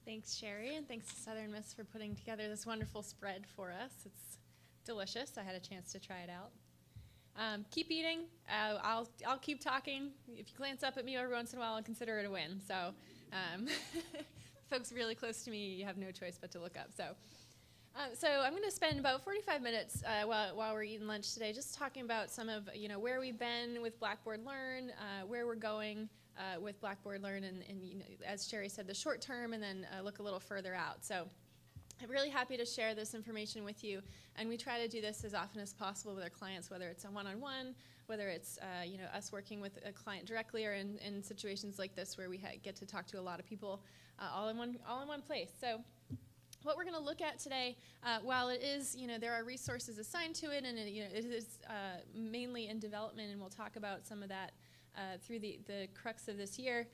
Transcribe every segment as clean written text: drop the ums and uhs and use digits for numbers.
Thanks, Sherry, and thanks to Southern Miss for putting together this wonderful spread for us. It's delicious. I had a chance to try it out. Keep eating. I'll keep talking. If you glance up at me every once in a while, I'll consider it a win. So folks really close to me, you have no choice but to look up. So I'm going to spend about 45 minutes while we're eating lunch today just talking about some of where we've been with Blackboard Learn, where we're going with Blackboard Learn, and as Sherry said, the short term, and then look a little further out. So I'm really happy to share this information with you, and we try to do this as often as possible with our clients, whether it's a one-on-one, whether it's us working with a client directly, or in situations like this where we get to talk to a lot of people all in one place. So what we're going to look at today, while it is, there are resources assigned to it, and it is mainly in development, and we'll talk about some of that through the crux of this year,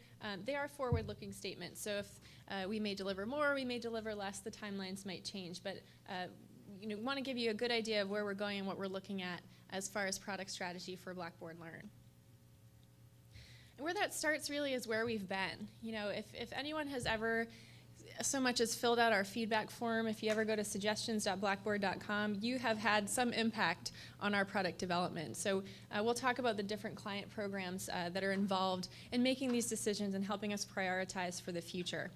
they are forward-looking statements. So if we may deliver more, we may deliver less, the timelines might change. But want to give you a good idea of where we're going and what we're looking at as far as product strategy for Blackboard Learn. And where that starts really is where we've been. If anyone has ever so much as filled out our feedback form, if you ever go to suggestions.blackboard.com, you have had some impact on our product development. So we'll talk about the different client programs that are involved in making these decisions and helping us prioritize for the future.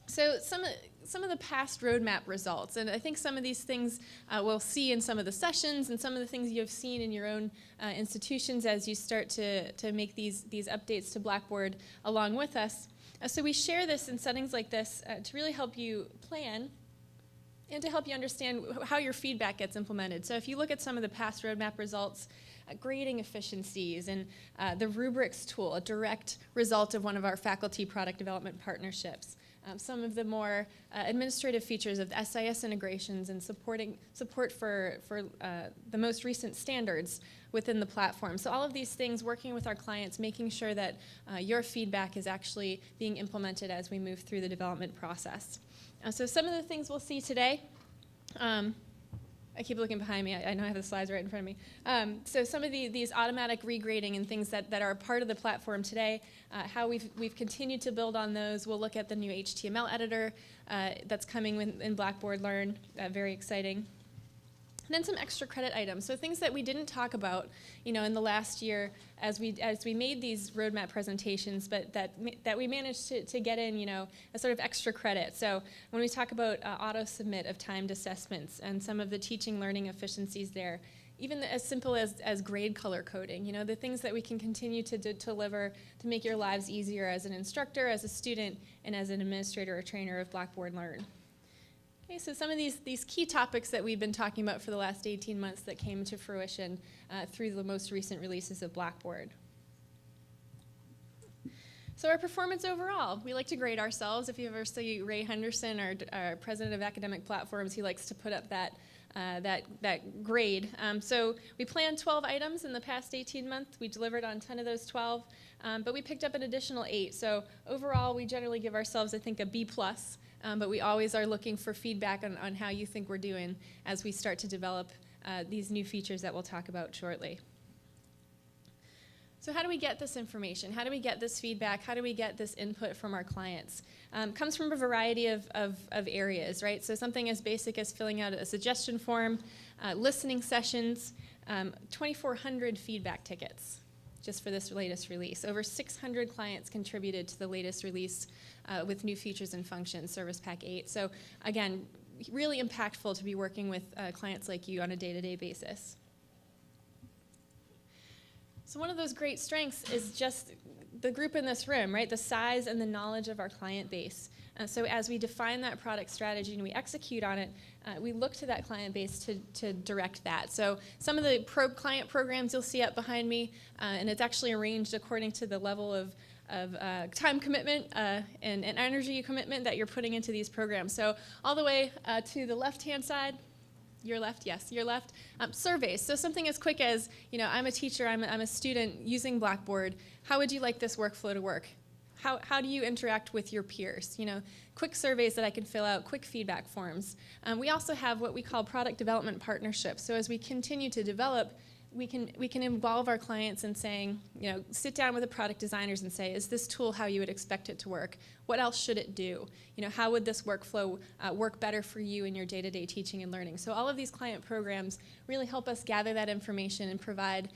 So some of the past roadmap results, and I think some of these things we'll see in some of the sessions, and some of the things you've seen in your own institutions as you start to make these updates to Blackboard along with us. So we share this in settings like this to really help you plan and to help you understand how your feedback gets implemented. So if you look at some of the past roadmap results, grading efficiencies, and the rubrics tool, a direct result of one of our faculty product development partnerships. Some of the more administrative features of the SIS integrations and support for the most recent standards within the platform. So all of these things, working with our clients, making sure that your feedback is actually being implemented as we move through the development process. So some of the things we'll see today, I keep looking behind me. I know I have the slides right in front of me. So some of these automatic regrading and things that are a part of the platform today, how we've continued to build on those. We'll look at the new HTML editor that's coming in Blackboard Learn, very exciting. And then some extra credit items, so things that we didn't talk about, in the last year as we made these roadmap presentations, but that we managed to get in, a sort of extra credit. So when we talk about auto submit of timed assessments and some of the teaching learning efficiencies there, even as simple as grade color coding, the things that we can continue to deliver to make your lives easier as an instructor, as a student, and as an administrator or trainer of Blackboard Learn. Okay, so some of these key topics that we've been talking about for the last 18 months that came to fruition through the most recent releases of Blackboard. So our performance overall, we like to grade ourselves. If you ever see Ray Henderson, our president of academic platforms, he likes to put up that grade. So we planned 12 items in the past 18 months. We delivered on 10 of those 12, but we picked up an additional 8. So overall, we generally give ourselves, I think, a B+. But we always are looking for feedback on how you think we're doing as we start to develop these new features that we'll talk about shortly. So how do we get this information? How do we get this feedback? How do we get this input from our clients? Comes from a variety of areas, right? So something as basic as filling out a suggestion form, listening sessions, 2,400 feedback tickets just for this latest release. Over 600 clients contributed to the latest release with new features and functions, Service Pack 8. So again, really impactful to be working with clients like you on a day-to-day basis. So one of those great strengths is just the group in this room, right? The size and the knowledge of our client base. So as we define that product strategy and we execute on it, we look to that client base to direct that. So some of the client programs you'll see up behind me, and it's actually arranged according to the level of time commitment and energy commitment that you're putting into these programs. So all the way to the left-hand side, your left, yes, your left, surveys. So something as quick as, I'm a teacher, I'm a student using Blackboard. How would you like this workflow to work? How do you interact with your peers? Quick surveys that I can fill out, quick feedback forms. We also have what we call product development partnerships. So as we continue to develop we can involve our clients in saying, sit down with the product designers and say, is this tool how you would expect it to work? What else should it do? How would this workflow work better for you in your day-to-day teaching and learning? So all of these client programs really help us gather that information and provide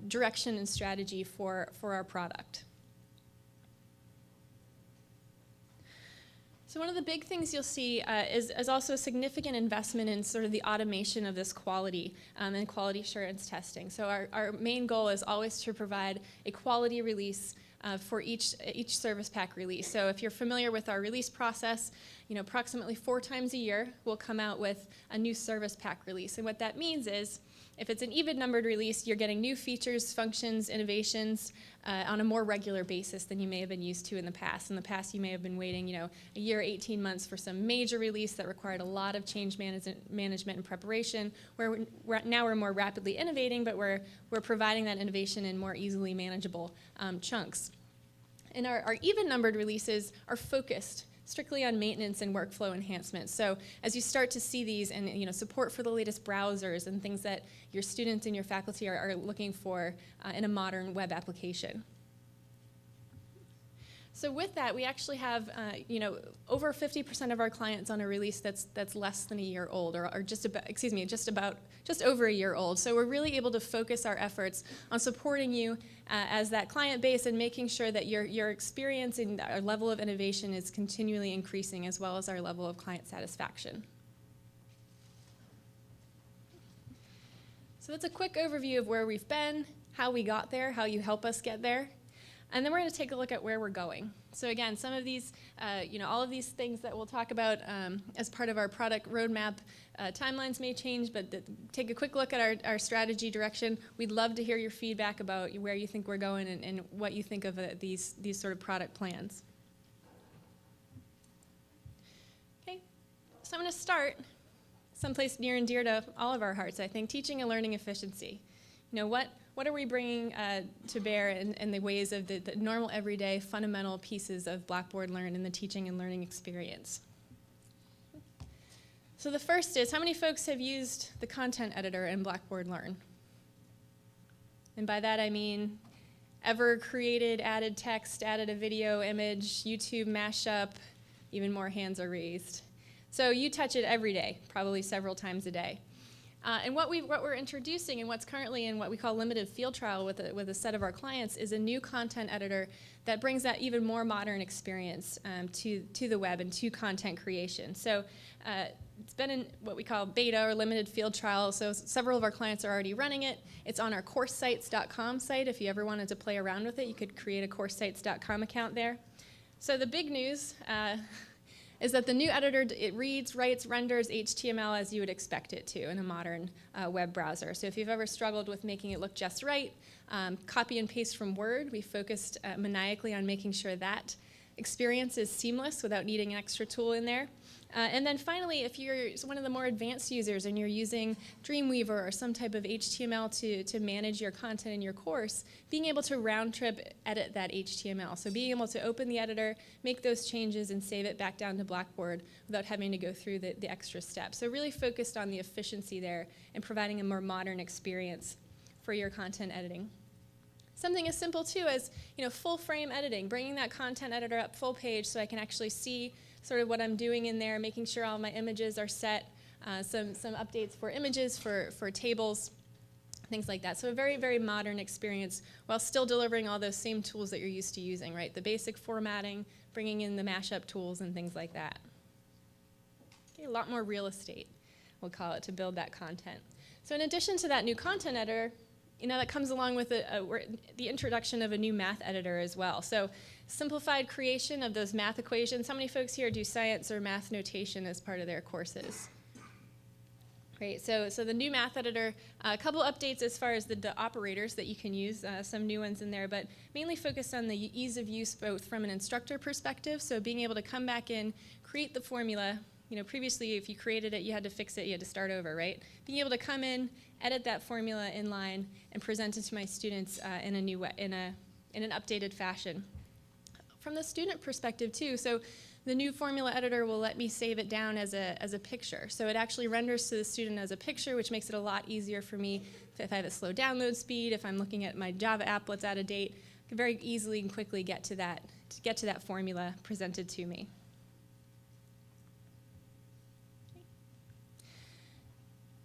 direction and strategy for our product. So one of the big things you'll see is also a significant investment in sort of the automation of this quality and quality assurance testing. So our main goal is always to provide a quality release for each service pack release. So if you're familiar with our release process, approximately 4 times a year, we'll come out with a new service pack release. And what that means is, if it's an even-numbered release, you're getting new features, functions, innovations on a more regular basis than you may have been used to in the past. In the past, you may have been waiting, a year, 18 months for some major release that required a lot of change management and preparation, where now we're more rapidly innovating, but we're providing that innovation in more easily manageable chunks. And our even-numbered releases are focused strictly on maintenance and workflow enhancements. So as you start to see these and support for the latest browsers and things that your students and your faculty are looking for in a modern web application. So with that, we actually have over 50% of our clients on a release that's less than a year old, or just over a year old. So we're really able to focus our efforts on supporting you as that client base and making sure that your experience and our level of innovation is continually increasing, as well as our level of client satisfaction. So that's a quick overview of where we've been, how we got there, how you help us get there. And then we're going to take a look at where we're going. So again, some of these, all of these things that we'll talk about as part of our product roadmap, timelines may change, but take a quick look at our strategy direction. We'd love to hear your feedback about where you think we're going and what you think of these sort of product plans. Okay, so I'm going to start someplace near and dear to all of our hearts, I think, teaching and learning efficiency. What are we bringing to bear in the ways of the normal, everyday, fundamental pieces of Blackboard Learn in the teaching and learning experience? So the first is, how many folks have used the content editor in Blackboard Learn? And by that I mean ever created, added text, added a video, image, YouTube mashup, even more hands are raised. So you touch it every day, probably several times a day. And what we're introducing and what's currently in what we call limited field trial with a set of our clients is a new content editor that brings that even more modern experience to the web and to content creation. So it's been in what we call beta or limited field trial, so several of our clients are already running it. It's on our coursesites.com site. If you ever wanted to play around with it, you could create a coursesites.com account there. So the big news is that the new editor, it reads, writes, renders HTML as you would expect it to in a modern web browser. So if you've ever struggled with making it look just right, copy and paste from Word, we focused maniacally on making sure that experience is seamless without needing an extra tool in there. And then finally, if you're one of the more advanced users and you're using Dreamweaver or some type of HTML to manage your content in your course, being able to round-trip edit that HTML. So being able to open the editor, make those changes, and save it back down to Blackboard without having to go through the extra steps. So really focused on the efficiency there and providing a more modern experience for your content editing. Something as simple, too, as full frame editing, bringing that content editor up full page so I can actually see sort of what I'm doing in there, making sure all my images are set, some updates for images, for tables, things like that. So a very, very modern experience while still delivering all those same tools that you're used to using, right? The basic formatting, bringing in the mashup tools and things like that. Okay, a lot more real estate, we'll call it, to build that content. So in addition to that new content editor, that comes along with the introduction of a new math editor as well. So simplified creation of those math equations. How many folks here do science or math notation as part of their courses? Great, so the new math editor, a couple updates as far as the operators that you can use, some new ones in there, but mainly focused on the ease of use both from an instructor perspective, so being able to come back in, create the formula. Previously if you created it, you had to fix it, you had to start over, right? Being able to come in, edit that formula in line, and present it to my students in a new way, in an updated fashion. From the student perspective too, so the new formula editor will let me save it down as a picture. So it actually renders to the student as a picture, which makes it a lot easier for me if I have a slow download speed, if I'm looking at my Java app, what's out of date, I can very easily and quickly get to that formula presented to me.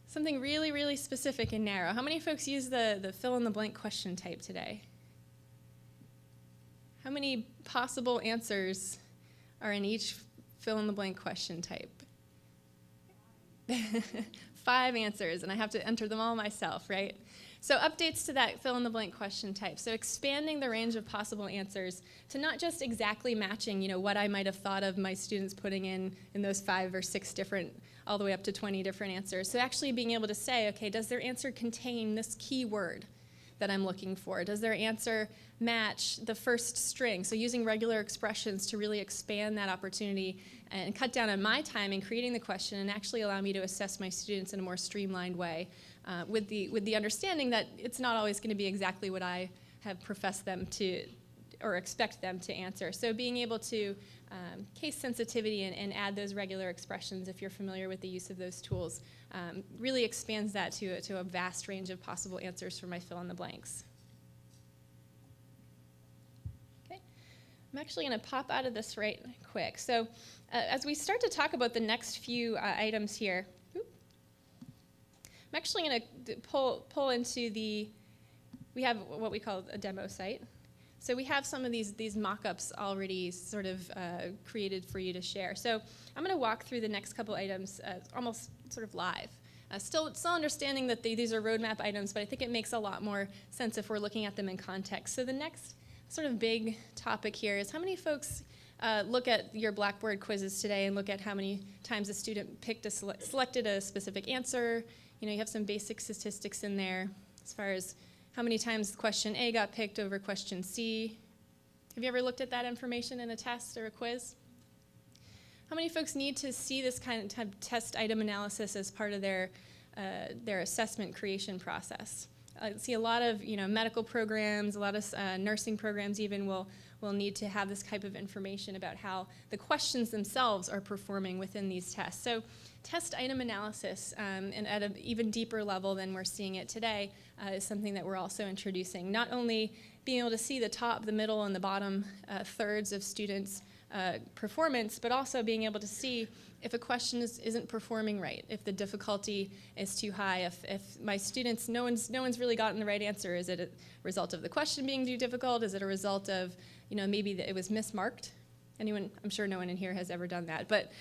Something really, really specific and narrow. How many folks use the fill-in-the-blank question type today? How many possible answers are in each fill-in-the-blank question type? 5 answers, and I have to enter them all myself, right? So updates to that fill-in-the-blank question type. So expanding the range of possible answers to not just exactly matching, what I might have thought of my students putting in those 5 or 6 different, all the way up to 20 different answers. So actually being able to say, okay, does their answer contain this keyword that I'm looking for? Does their answer match the first string? So using regular expressions to really expand that opportunity and cut down on my time in creating the question and actually allow me to assess my students in a more streamlined way with the understanding that it's not always going to be exactly what I have professed them to or expect them to answer. So being able to case sensitivity and add those regular expressions, if you're familiar with the use of those tools, really expands that to a vast range of possible answers for my fill-in-the-blanks. Okay, I'm actually going to pop out of this right quick. So as we start to talk about the next few items here, I'm actually going to pull into we have what we call a demo site. So we have some of these mock-ups already sort of created for you to share. So I'm going to walk through the next couple items almost sort of live. Still understanding that these are roadmap items, but I think it makes a lot more sense if we're looking at them in context. So the next sort of big topic here is how many folks look at your Blackboard quizzes today and look at how many times a student selected a specific answer. You have some basic statistics in there as far as how many times question A got picked over question C. Have you ever looked at that information in a test or a quiz? How many folks need to see this kind of test item analysis as part of their assessment creation process? I see a lot of medical programs, a lot of nursing programs even will need to have this type of information about how the questions themselves are performing within these tests. So test item analysis, and at an even deeper level than we're seeing it today, is something that we're also introducing. Not only being able to see the top, the middle, and the bottom thirds of students' performance, but also being able to see if a question isn't performing right, if the difficulty is too high, if my students, no one's really gotten the right answer. Is it a result of the question being too difficult? Is it a result of, maybe that it was mismarked? Anyone, I'm sure no one in here has ever done that, but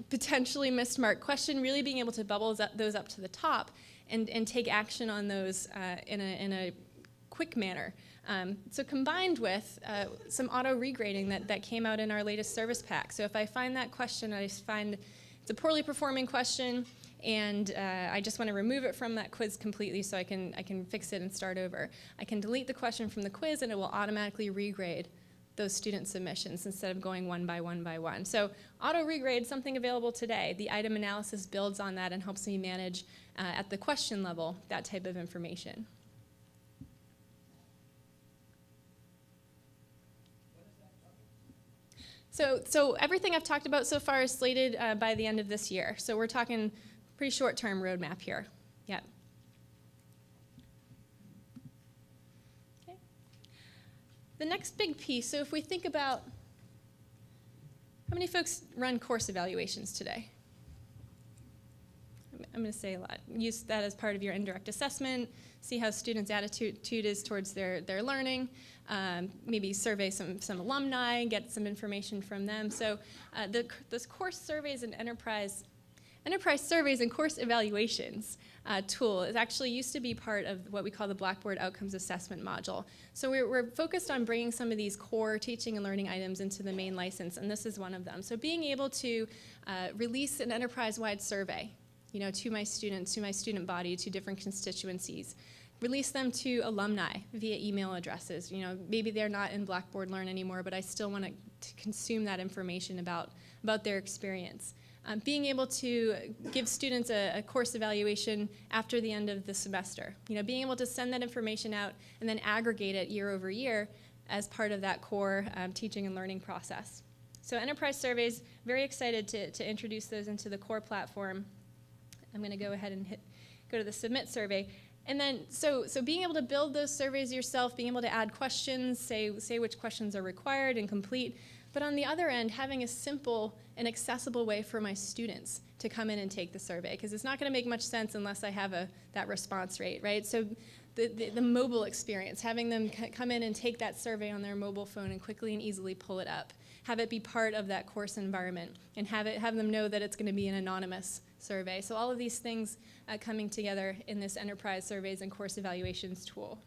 potentially mismarked question, really being able to bubble those up to the top and take action on those in a quick manner. So combined with some auto regrading that came out in our latest service pack. So if I find that question, I find it's a poorly performing question, and I just want to remove it from that quiz completely so I can fix it and start over. I can delete the question from the quiz, and it will automatically regrade those student submissions instead of going one by one by one. So auto regrade, something available today. The item analysis builds on that and helps me manage at the question level that type of information. So everything I've talked about so far is slated by the end of this year. So we're talking pretty short-term roadmap here. Yep. Okay. The next big piece, so if we think about how many folks run course evaluations today? I'm going to say a lot. Use that as part of your indirect assessment, see how students' attitude is towards their learning, maybe survey some alumni, get some information from them. So this course surveys and enterprise surveys and course evaluations tool is actually used to be part of what we call the Blackboard Outcomes Assessment module. So we're focused on bringing some of these core teaching and learning items into the main license, and this is one of them. So being able to release an enterprise-wide survey, to my students, to my student body, to different constituencies. Release them to alumni via email addresses. Maybe they're not in Blackboard Learn anymore, but I still want to consume that information about their experience. Being able to give students a course evaluation after the end of the semester. Being able to send that information out and then aggregate it year over year as part of that core teaching and learning process. So enterprise surveys, very excited to introduce those into the core platform. I'm going to go ahead and go to the submit survey. And then, so being able to build those surveys yourself, being able to add questions, say which questions are required and complete, but on the other end, having a simple and accessible way for my students to come in and take the survey, because it's not going to make much sense unless I have that response rate, right? So the mobile experience, having them come in and take that survey on their mobile phone and quickly and easily pull it up, have it be part of that course environment, and have them know that it's going to be an anonymous survey. So all of these things coming together in this enterprise surveys and course evaluations tool.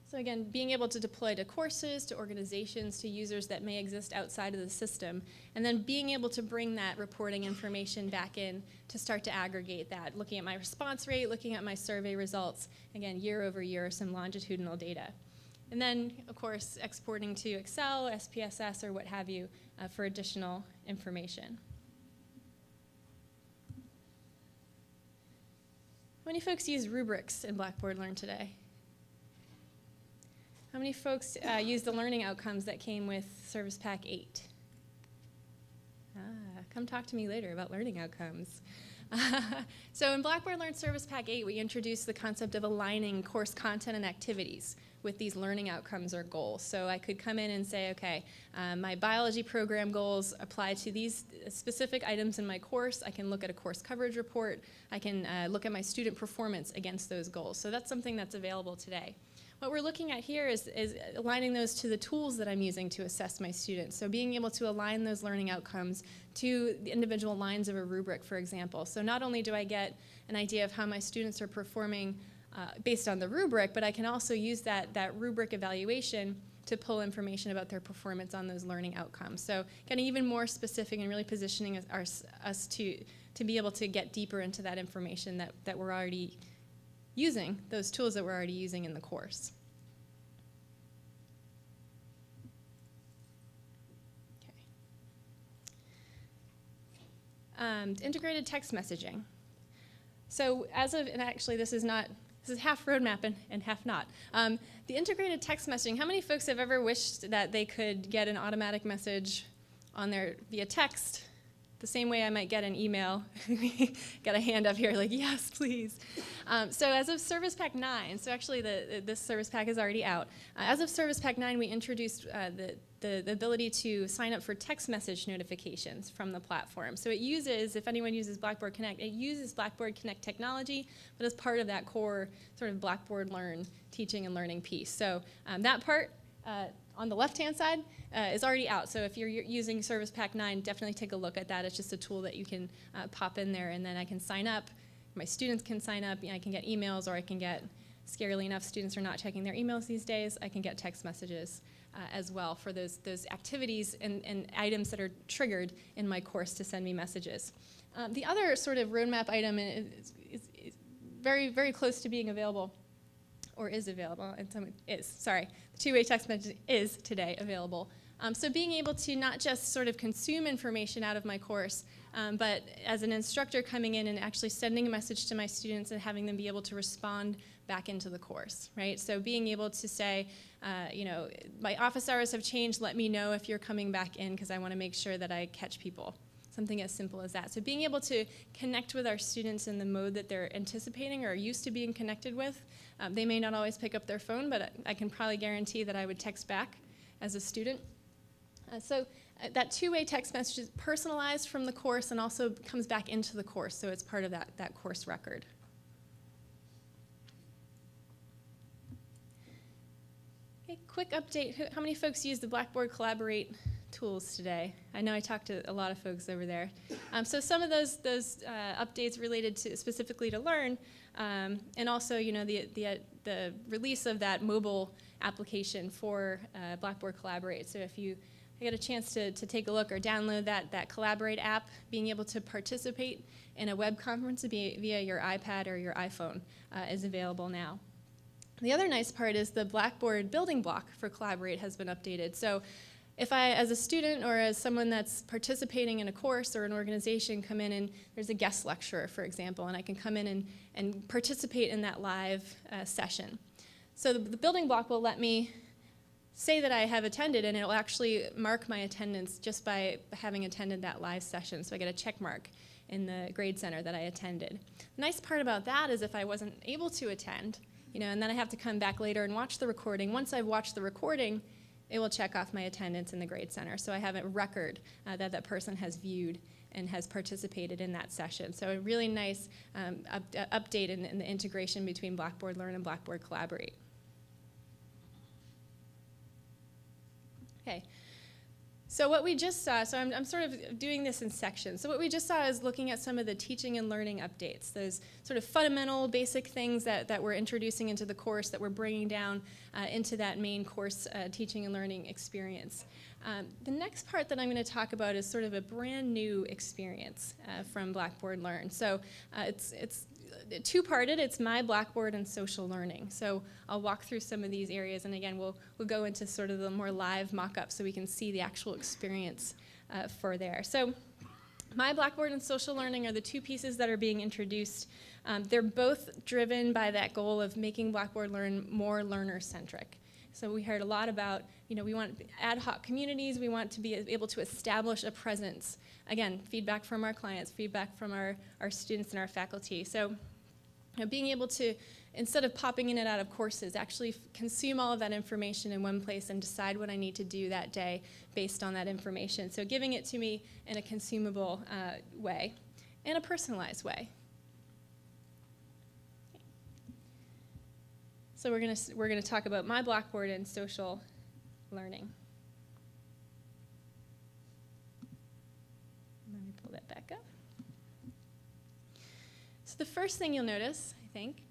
So again, being able to deploy to courses, to organizations, to users that may exist outside of the system, and then being able to bring that reporting information back in to start to aggregate that, looking at my response rate, looking at my survey results, again, year over year, some longitudinal data. And then, of course, exporting to Excel, SPSS, or what have you for additional information. How many folks use rubrics in Blackboard Learn today? How many folks use the learning outcomes that came with Service Pack 8? Come talk to me later about learning outcomes. So in Blackboard Learn Service Pack 8, we introduced the concept of aligning course content and activities with these learning outcomes or goals. So I could come in and say, okay, my biology program goals apply to these specific items in my course. I can look at a course coverage report. I can look at my student performance against those goals. So that's something that's available today. What we're looking at here is aligning those to the tools that I'm using to assess my students. So being able to align those learning outcomes to the individual lines of a rubric, for example. So not only do I get an idea of how my students are performing based on the rubric, but I can also use that rubric evaluation to pull information about their performance on those learning outcomes. So getting even more specific and really positioning us to be able to get deeper into that information that we're already using, those tools that we're already using in the course. Okay. Integrated text messaging. So and actually this is half roadmap and half not. The integrated text messaging, how many folks have ever wished that they could get an automatic message on via text, the same way I might get an email? Got a hand up here like, yes, please. So as of Service Pack 9, so actually this Service Pack is already out. As of Service Pack 9, we introduced the ability to sign up for text message notifications from the platform. So it uses, if anyone uses Blackboard Connect, it uses Blackboard Connect technology, but as part of that core sort of Blackboard Learn teaching and learning piece. So that part, on the left-hand side, is already out. So if you're using Service Pack 9, definitely take a look at that. It's just a tool that you can pop in there, and then I can sign up. My students can sign up. I can get emails, or I can get, scarily enough, students are not checking their emails these days. I can get text messages as well for those activities and items that are triggered in my course to send me messages. The other sort of roadmap item is very, very close to being available, or is available, and some is, sorry. The two-way text message is today available. So being able to not just sort of consume information out of my course, but as an instructor coming in and actually sending a message to my students and having them be able to respond back into the course, right? So being able to say, my office hours have changed, let me know if you're coming back in because I want to make sure that I catch people. Something as simple as that. So being able to connect with our students in the mode that they're anticipating or are used to being connected with. They may not always pick up their phone, but I can probably guarantee that I would text back as a student. So that two-way text message is personalized from the course and also comes back into the course, so it's part of that course record. Okay, quick update. How many folks use the Blackboard Collaborate tools today? I know I talked to a lot of folks over there. So some of those updates related to specifically to Learn, and also the release of that mobile application for Blackboard Collaborate. So if you get a chance to take a look or download that Collaborate app, being able to participate in a web conference via your iPad or your iPhone is available now. The other nice part is the Blackboard building block for Collaborate has been updated. So if I, as a student or as someone that's participating in a course or an organization, come in and there's a guest lecturer, for example, and I can come in and participate in that live session. So the building block will let me say that I have attended, and it'll actually mark my attendance just by having attended that live session. So I get a check mark in the grade center that I attended. The nice part about that is if I wasn't able to attend, and then I have to come back later and watch the recording. Once I've watched the recording, it will check off my attendance in the grade center. So I have a record that that person has viewed and has participated in that session. So a really nice update in the integration between Blackboard Learn and Blackboard Collaborate. Okay, so what we just saw, so I'm sort of doing this in sections. So what we just saw is looking at some of the teaching and learning updates, those sort of fundamental, basic things that we're introducing into the course, that we're bringing down into that main course teaching and learning experience. The next part that I'm going to talk about is sort of a brand new experience from Blackboard Learn. So it's two-parted. It's my Blackboard and social learning. So I'll walk through some of these areas, and again, we'll go into sort of the more live mock-up so we can see the actual experience for there. So my Blackboard and social learning are the two pieces that are being introduced. They're both driven by that goal of making Blackboard Learn more learner-centric. So we heard a lot about, we want ad hoc communities. We want to be able to establish a presence. Again, feedback from our clients, feedback from our students and our faculty. So being able to, instead of popping in and out of courses, actually consume all of that information in one place and decide what I need to do that day based on that information. So giving it to me in a consumable way and a personalized way. So we're gonna talk about my Blackboard and social learning. Let me pull that back up. So the first thing you'll notice, I think,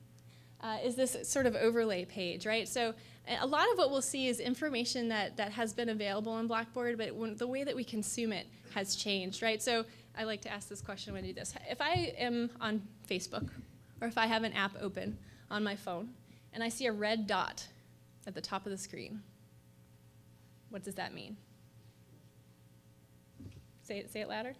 is this sort of overlay page, right? So a lot of what we'll see is information that has been available on Blackboard, but the way that we consume it has changed, right? So I like to ask this question when I do this. If I am on Facebook, or if I have an app open on my phone, and I see a red dot at the top of the screen, what does that mean? Say it louder.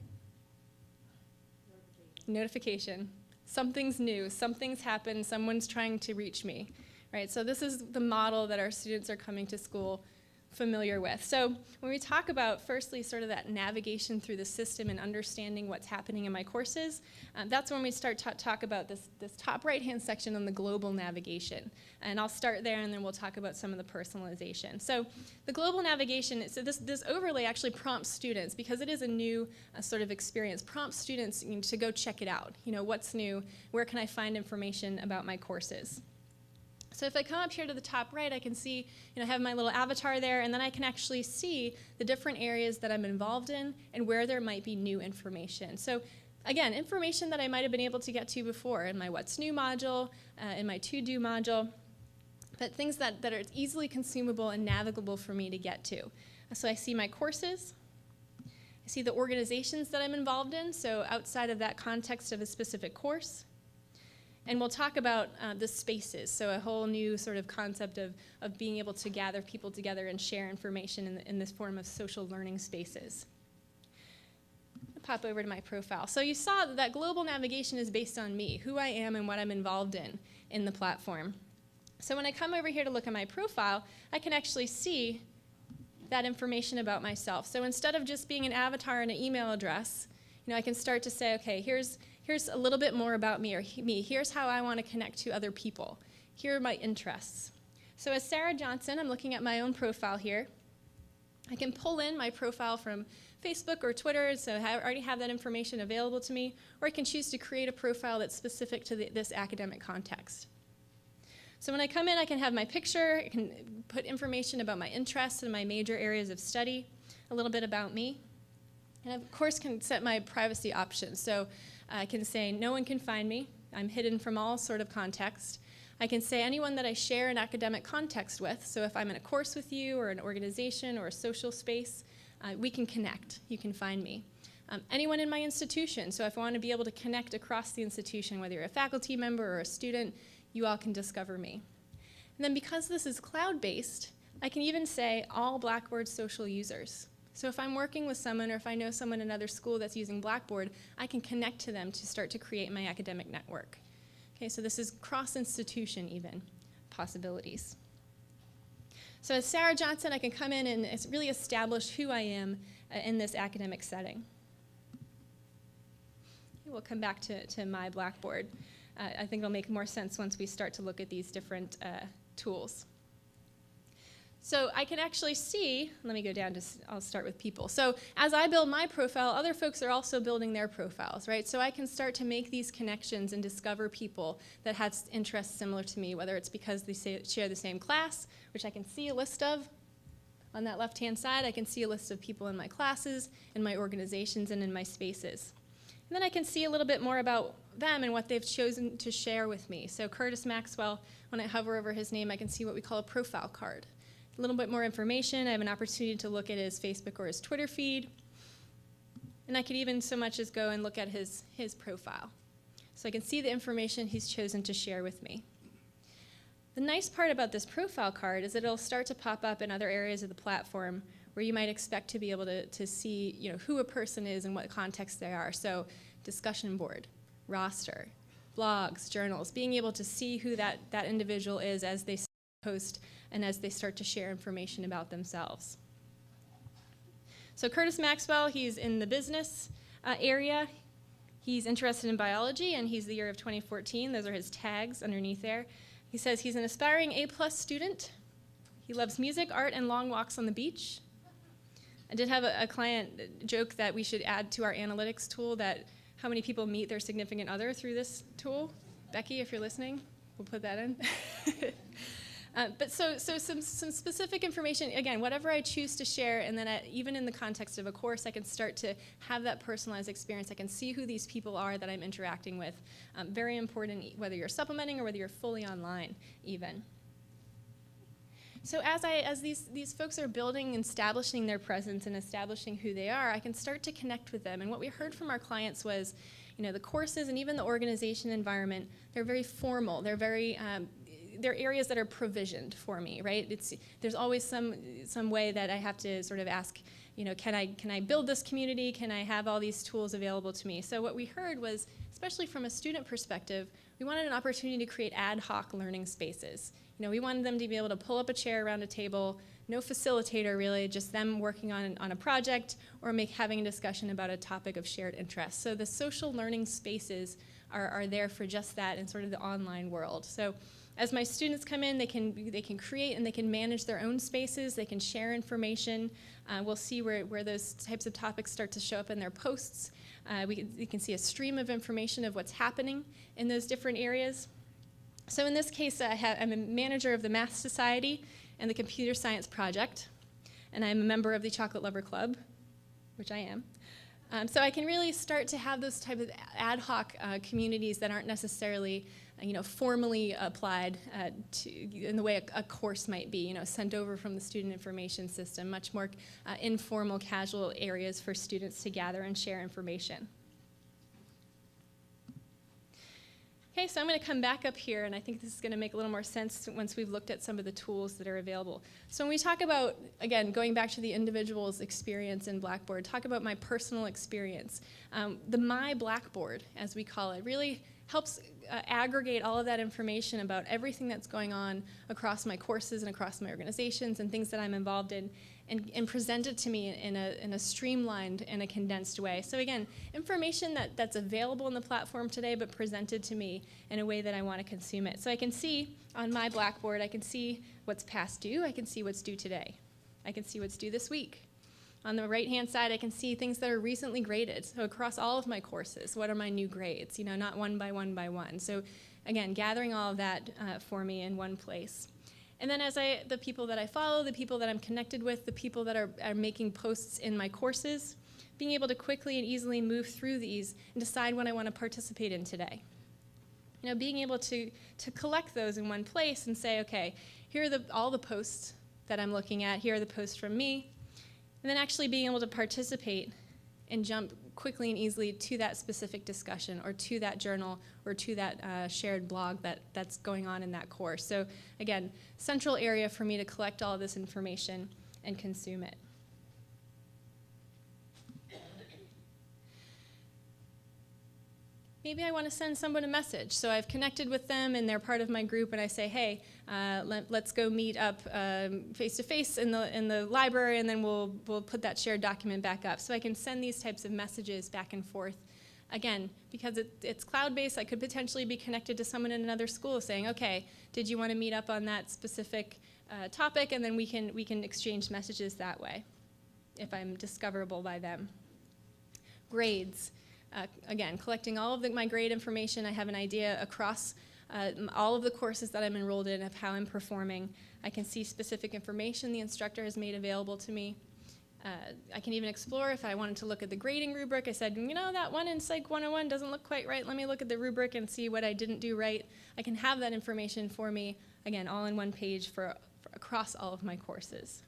Notification. Something's new, something's happened, someone's trying to reach me, right? So this is the model that our students are coming to school familiar with. So when we talk about, firstly, sort of that navigation through the system and understanding what's happening in my courses, that's when we start to talk about this top right-hand section on the global navigation. And I'll start there, and then we'll talk about some of the personalization. So the global navigation, so this overlay actually prompts students, because it is a new sort of experience, prompts students to go check it out. What's new? Where can I find information about my courses? So if I come up here to the top right, I can see, I have my little avatar there, and then I can actually see the different areas that I'm involved in and where there might be new information. So again, information that I might have been able to get to before in my What's New module, in my To Do module, but things that are easily consumable and navigable for me to get to. So I see my courses. I see the organizations that I'm involved in, so outside of that context of a specific course. And we'll talk about the spaces, so a whole new sort of concept of being able to gather people together and share information in this form of social learning spaces. I'll pop over to my profile. So you saw that global navigation is based on me, who I am and what I'm involved in the platform. So when I come over here to look at my profile, I can actually see that information about myself. So instead of just being an avatar and an email address, I can start to say, okay, here's a little bit more about me, or here's how I want to connect to other people. Here are my interests. So as Sarah Johnson, I'm looking at my own profile here. I can pull in my profile from Facebook or Twitter, so I already have that information available to me, or I can choose to create a profile that's specific to this academic context. So when I come in, I can have my picture, I can put information about my interests and my major areas of study, a little bit about me, and of course can set my privacy options. So I can say no one can find me. I'm hidden from all sort of context. I can say anyone that I share an academic context with. So if I'm in a course with you or an organization or a social space, we can connect. You can find me. Anyone in my institution. So if I want to be able to connect across the institution, whether you're a faculty member or a student, you all can discover me. And then because this is cloud-based, I can even say all Blackboard social users. So if I'm working with someone, or if I know someone in another school that's using Blackboard, I can connect to them to start to create my academic network. Okay, so this is cross-institution even possibilities. So as Sarah Johnson, I can come in and really establish who I am in this academic setting. We'll come back to my Blackboard. I think it'll make more sense once we start to look at these different tools. So I can actually see, let me go down to, I'll start with people. So as I build my profile, other folks are also building their profiles, right? So I can start to make these connections and discover people that have interests similar to me, whether it's because they share the same class, which I can see a list of. On that left-hand side, I can see a list of people in my classes, in my organizations, and in my spaces. And then I can see a little bit more about them and what they've chosen to share with me. So Curtis Maxwell, when I hover over his name, I can see what we call a profile card. A little bit more information. I have an opportunity to look at his Facebook or his Twitter feed. And I could even so much as go and look at his profile. So I can see the information he's chosen to share with me. The nice part about this profile card is that it'll start to pop up in other areas of the platform where you might expect to be able to see, who a person is and what context they are. So discussion board, roster, blogs, journals, being able to see who that individual is as they post and as they start to share information about themselves. So Curtis Maxwell, he's in the business area. He's interested in biology, and he's the year of 2014. Those are his tags underneath there. He says he's an aspiring A+ student. He loves music, art, and long walks on the beach. I did have a client joke that we should add to our analytics tool that how many people meet their significant other through this tool. Becky, if you're listening, we'll put that in. But so some specific information, again, whatever I choose to share, and then even in the context of a course, I can start to have that personalized experience. I can see who these people are that I'm interacting with. Very important, whether you're supplementing or whether you're fully online, even. So as these folks are building and establishing their presence and establishing who they are, I can start to connect with them. And what we heard from our clients was, the courses and even the organization environment, they're very formal. They're very they're areas that are provisioned for me, right? There's always some way that I have to sort of ask, can I build this community? Can I have all these tools available to me? So what we heard was, especially from a student perspective, we wanted an opportunity to create ad hoc learning spaces. We wanted them to be able to pull up a chair around a table, no facilitator really, just them working on a project or having a discussion about a topic of shared interest. So the social learning spaces are there for just that in sort of the online world. So as my students come in, they can create and they can manage their own spaces. They can share information. We'll see where those types of topics start to show up in their posts. We can see a stream of information of what's happening in those different areas. So in this case, I'm a manager of the Math Society and the Computer Science Project, and I'm a member of the Chocolate Lover Club, which I am. So I can really start to have those type of ad hoc communities that aren't necessarily formally applied in the way a course might be, sent over from the student information system, much more informal, casual areas for students to gather and share information. Okay, so I'm going to come back up here, and I think this is going to make a little more sense once we've looked at some of the tools that are available. So when we talk about, again, going back to the individual's experience in Blackboard, talk about my personal experience. The My Blackboard, as we call it, really helps aggregate all of that information about everything that's going on across my courses and across my organizations and things that I'm involved in, and present it to me in a streamlined and a condensed way. So again, information that's available in the platform today, but presented to me in a way that I want to consume it. So I can see on my Blackboard, I can see what's past due, I can see what's due today. I can see what's due this week. On the right-hand side, I can see things that are recently graded. So across all of my courses, what are my new grades? Not one by one by one. So again, gathering all of that for me in one place. And then the people that I follow, the people that I'm connected with, the people that are making posts in my courses, being able to quickly and easily move through these and decide what I want to participate in today. Being able to collect those in one place and say, okay, here are all the posts that I'm looking at, here are the posts from me, and then actually being able to participate and jump quickly and easily to that specific discussion or to that journal or to that shared blog that's going on in that course. So again, central area for me to collect all of this information and consume it. Maybe I want to send someone a message. So I've connected with them and they're part of my group, and I say, hey, let's go meet up face-to-face in the library, and then we'll put that shared document back up. So I can send these types of messages back and forth. Again, because it's cloud-based, I could potentially be connected to someone in another school saying, okay, did you want to meet up on that specific topic? And then we can exchange messages that way if I'm discoverable by them. Grades. Again, collecting all of my grade information. I have an idea across all of the courses that I'm enrolled in of how I'm performing. I can see specific information the instructor has made available to me. I can even explore if I wanted to look at the grading rubric. I said, that one in Psych 101 doesn't look quite right. Let me look at the rubric and see what I didn't do right. I can have that information for me, again, all in one page for across all of my courses.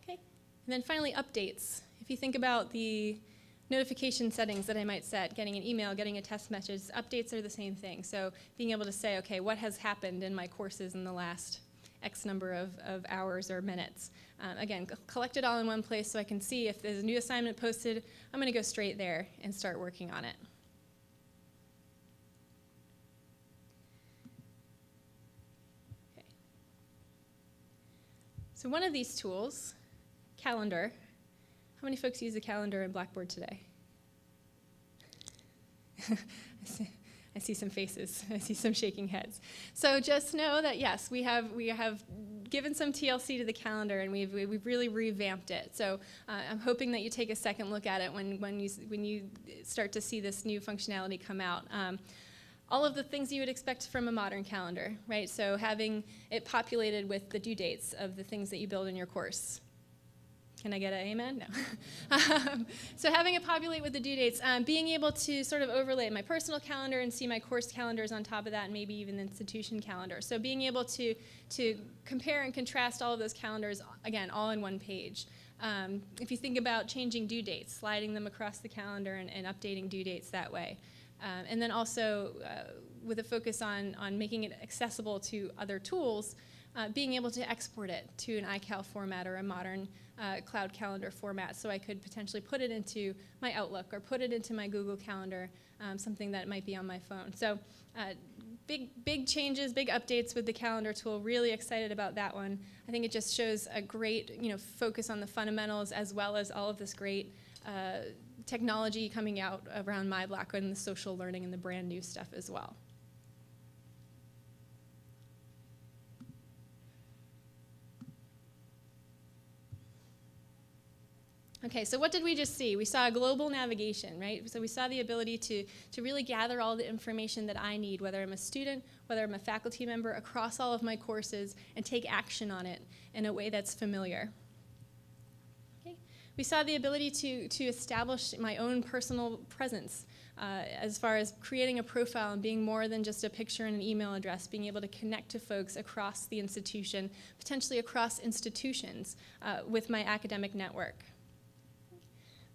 And then finally, updates. If you think about the notification settings that I might set, getting an email, getting a text message, updates are the same thing. So being able to say, okay, what has happened in my courses in the last X number of hours or minutes? Again, collect it all in one place so I can see if there's a new assignment posted, I'm going to go straight there and start working on it. Okay. So one of these tools, calendar. How many folks use a calendar in Blackboard today? I see some faces. I see some shaking heads. So just know that yes, we have given some TLC to the calendar, and we've really revamped it. So I'm hoping that you take a second look at it when you start to see this new functionality come out. All of the things you would expect from a modern calendar, right? So having it populated with the due dates of the things that you build in your course. Can I get an amen? No. So having it populate with the due dates, being able to sort of overlay my personal calendar and see my course calendars on top of that, and maybe even the institution calendar. So being able to compare and contrast all of those calendars, again, all in one page. If you think about changing due dates, sliding them across the calendar and updating due dates that way. And then also with a focus on making it accessible to other tools, being able to export it to an iCal format or a modern cloud calendar format, so I could potentially put it into my Outlook or put it into my Google Calendar, something that might be on my phone. So big changes, big updates with the calendar tool. Really excited about that one. I think it just shows a great focus on the fundamentals, as well as all of this great technology coming out around my Blackboard and the social learning and the brand new stuff as well. Okay, so what did we just see? We saw global navigation, right? So we saw the ability to really gather all the information that I need, whether I'm a student, whether I'm a faculty member, across all of my courses, and take action on it in a way that's familiar. Okay. We saw the ability to establish my own personal presence as far as creating a profile and being more than just a picture and an email address, being able to connect to folks across the institution, potentially across institutions with my academic network.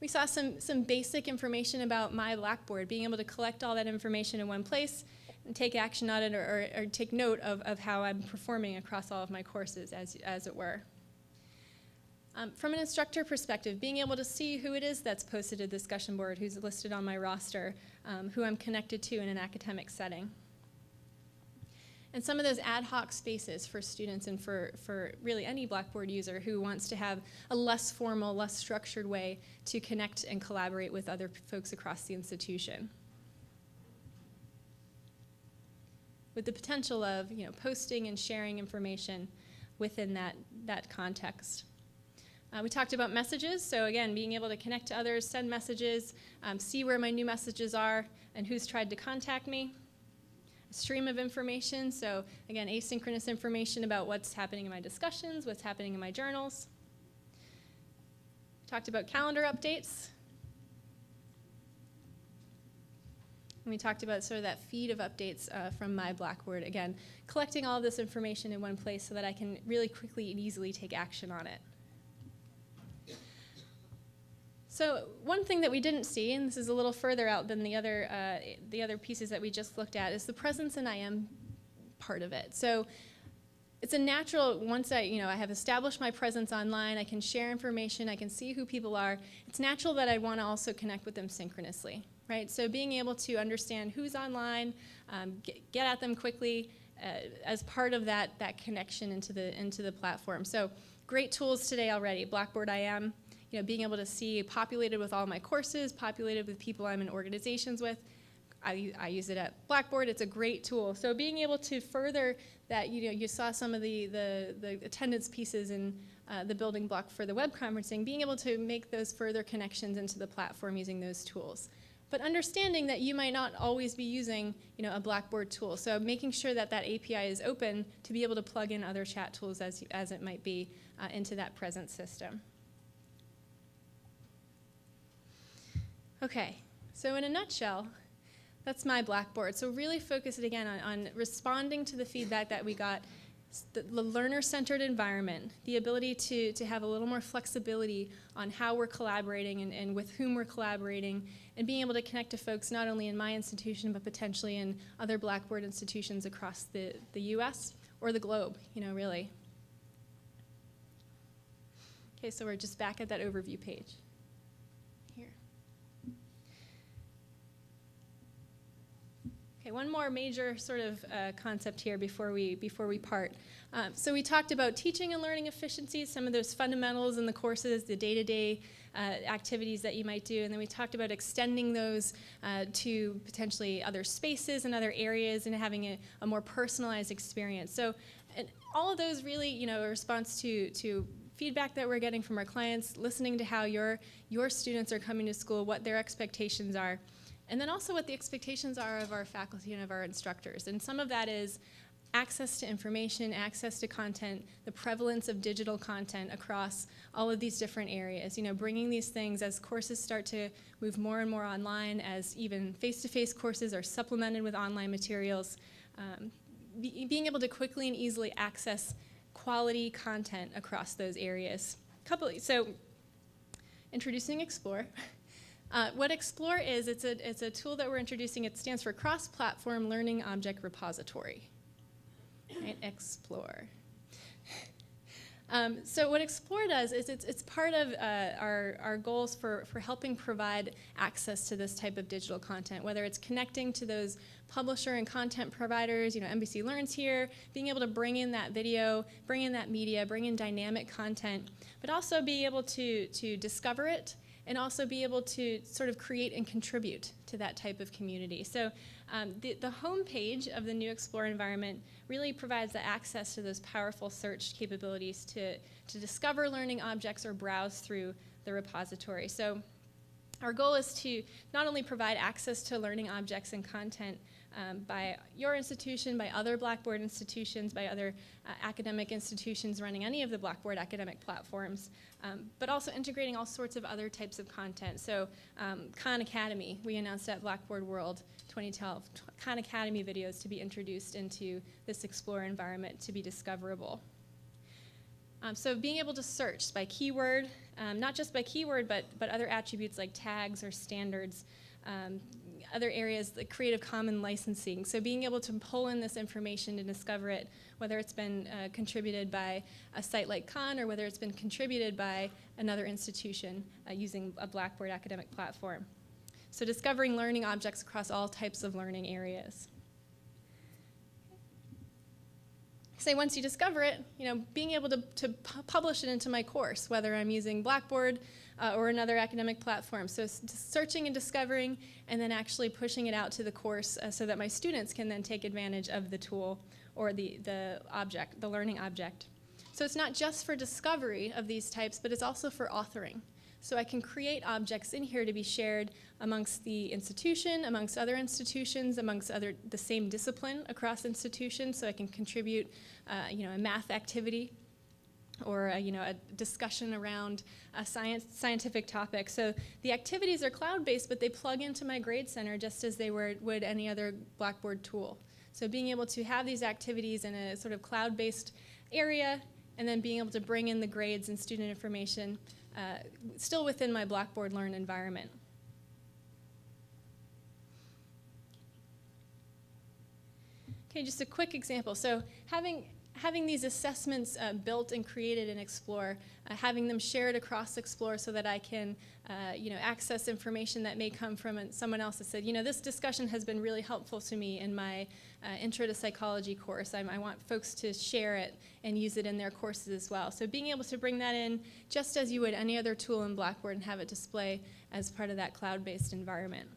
We saw some basic information about my Blackboard, being able to collect all that information in one place and take action on it or take note of how I'm performing across all of my courses, as it were. From an instructor perspective, being able to see who it is that's posted a discussion board, who's listed on my roster, who I'm connected to in an academic setting. And some of those ad hoc spaces for students and for really any Blackboard user who wants to have a less formal, less structured way to connect and collaborate with other folks across the institution. With the potential of posting and sharing information within that context. We talked about messages, so again, being able to connect to others, send messages, see where my new messages are and who's tried to contact me. Stream of information, so again, asynchronous information about what's happening in my discussions, what's happening in my journals. Talked about calendar updates. And we talked about sort of that feed of updates from my Blackboard. Again, collecting all of this information in one place so that I can really quickly and easily take action on it. So one thing that we didn't see, and this is a little further out than the other pieces that we just looked at, is the presence and IM part of it. So it's a natural, once I have established my presence online, I can share information, I can see who people are, it's natural that I want to also connect with them synchronously, right? So being able to understand who's online, get at them quickly as part of that connection into the platform. So great tools today already. Blackboard IM, being able to see populated with all my courses, populated with people I'm in organizations with. I use it at Blackboard. It's a great tool. So being able to further that, you saw some of the attendance pieces in the building block for the web conferencing, being able to make those further connections into the platform using those tools. But understanding that you might not always be using a Blackboard tool. So making sure that API is open to be able to plug in other chat tools as it might be into that present system. Okay, so in a nutshell, that's my Blackboard. So really focus it again on responding to the feedback that we got, the learner-centered environment, the ability to have a little more flexibility on how we're collaborating and with whom we're collaborating, and being able to connect to folks not only in my institution, but potentially in other Blackboard institutions across the US or the globe, really. Okay, so we're just back at that overview page. Okay, one more major sort of concept here before we part. So we talked about teaching and learning efficiencies, some of those fundamentals in the courses, the day-to-day activities that you might do, and then we talked about extending those to potentially other spaces and other areas and having a more personalized experience. So and all of those really, a response to feedback that we're getting from our clients, listening to how your students are coming to school, what their expectations are. And then also what the expectations are of our faculty and of our instructors. And some of that is access to information, access to content, the prevalence of digital content across all of these different areas. Bringing these things as courses start to move more and more online, as even face-to-face courses are supplemented with online materials, being able to quickly and easily access quality content across those areas. So introducing Explore. What Explore is, it's a tool that we're introducing. It stands for Cross-Platform Learning Object Repository. Right? Explore. So what Explore does is it's part of our goals for helping provide access to this type of digital content, whether it's connecting to those publisher and content providers, NBC Learns here, being able to bring in that video, bring in that media, bring in dynamic content, but also be able to discover it, and also be able to sort of create and contribute to that type of community. So the home page of the new Explore environment really provides the access to those powerful search capabilities to discover learning objects or browse through the repository. So our goal is to not only provide access to learning objects and content by your institution, by other Blackboard institutions, by other academic institutions running any of the Blackboard academic platforms, but also integrating all sorts of other types of content. So Khan Academy, we announced at Blackboard World 2012, Khan Academy videos to be introduced into this Explore environment to be discoverable. So being able to search by keyword, not just by keyword, but other attributes like tags or standards, other areas like Creative Commons licensing. So being able to pull in this information and discover it, whether it's been contributed by a site like Khan or whether it's been contributed by another institution using a Blackboard academic platform. So discovering learning objects across all types of learning areas. Say once you discover it, being able to publish it into my course, whether I'm using Blackboard or another academic platform. So searching and discovering, and then actually pushing it out to the course so that my students can then take advantage of the tool or the object, the learning object. So it's not just for discovery of these types, but it's also for authoring. So I can create objects in here to be shared amongst the institution, amongst other institutions, amongst the same discipline across institutions. So I can contribute, a math activity or a discussion around a scientific topic. So the activities are cloud-based, but they plug into my grade center just as they would any other Blackboard tool. So being able to have these activities in a sort of cloud-based area, and then being able to bring in the grades and student information still within my Blackboard Learn environment. Okay, just a quick example. So having having these assessments built and created in Explore, having them shared across Explore so that I can access information that may come from someone else that said, this discussion has been really helpful to me in my Intro to Psychology course. I want folks to share it and use it in their courses as well. So being able to bring that in just as you would any other tool in Blackboard and have it display as part of that cloud-based environment.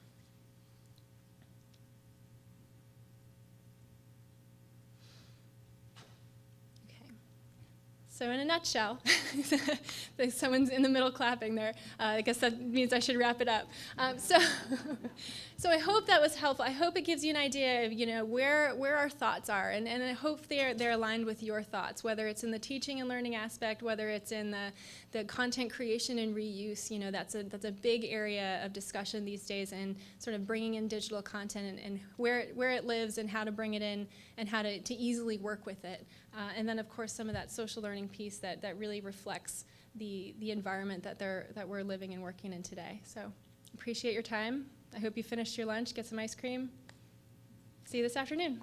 So in a nutshell, someone's in the middle clapping there. I guess that means I should wrap it up. So I hope that was helpful. I hope it gives you an idea of where our thoughts are, and I hope they're aligned with your thoughts, whether it's in the teaching and learning aspect, whether it's in the content creation and reuse. That's a big area of discussion these days, and sort of bringing in digital content and where it lives and how to bring it in and how to easily work with it. And then, of course, some of that social learning piece that really reflects the environment that we're living and working in today. So appreciate your time. I hope you finished your lunch, get some ice cream. See you this afternoon.